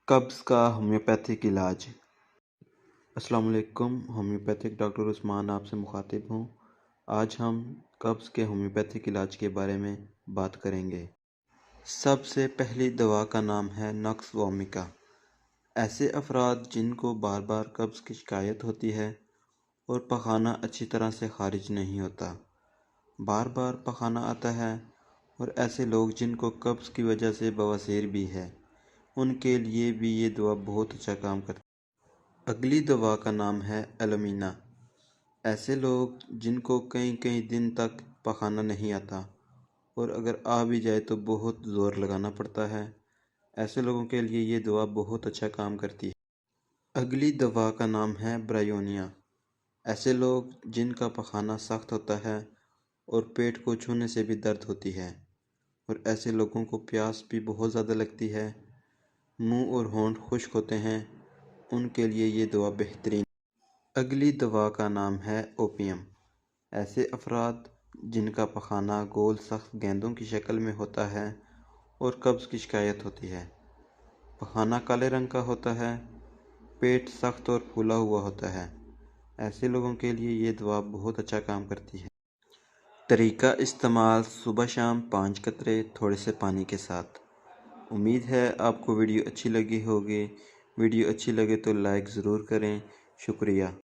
कब्ज़ का होम्योपैथिक इलाज। अस्सलाम वालेकुम। होम्योपैथिक डॉक्टर उस्मान आपसे मुखातिब हूँ। आज हम कब्ज़ के होम्योपैथिक इलाज के बारे में बात करेंगे। सबसे पहली दवा का नाम है नक्स वोमिका। ऐसे अफराद जिनको बार बार कब्ज़ की शिकायत होती है और पखाना अच्छी तरह से खारिज नहीं होता, बार बार पखाना आता है, और ऐसे लोग जिनको कब्ज़ की वजह से बवासीर भी है, उनके लिए भी ये दवा बहुत अच्छा काम करती है। अगली दवा का नाम है एलोमीना। ऐसे लोग जिनको कई कई दिन तक पखाना नहीं आता और अगर आ भी जाए तो बहुत ज़ोर लगाना पड़ता है, ऐसे लोगों के लिए ये दवा बहुत अच्छा काम करती है। अगली दवा का नाम है ब्रायोनिया। ऐसे लोग जिनका पखाना सख्त होता है और पेट को छूने से भी दर्द होती है, और ऐसे लोगों को प्यास भी बहुत ज़्यादा लगती है, मुंह और होंठ खुश्क होते हैं, उनके लिए ये दवा बेहतरीन। अगली दवा का नाम है ओपियम। ऐसे अफराद जिनका पखाना गोल सख्त गेंदों की शक्ल में होता है और कब्ज़ की शिकायत होती है, पखाना काले रंग का होता है, पेट सख्त और फूला हुआ होता है, ऐसे लोगों के लिए ये दवा बहुत अच्छा काम करती है। तरीका इस्तेमाल: सुबह शाम 5 कतरे थोड़े से पानी के साथ। उम्मीद है आपको वीडियो अच्छी लगी होगी। वीडियो अच्छी लगे तो लाइक ज़रूर करें। शुक्रिया।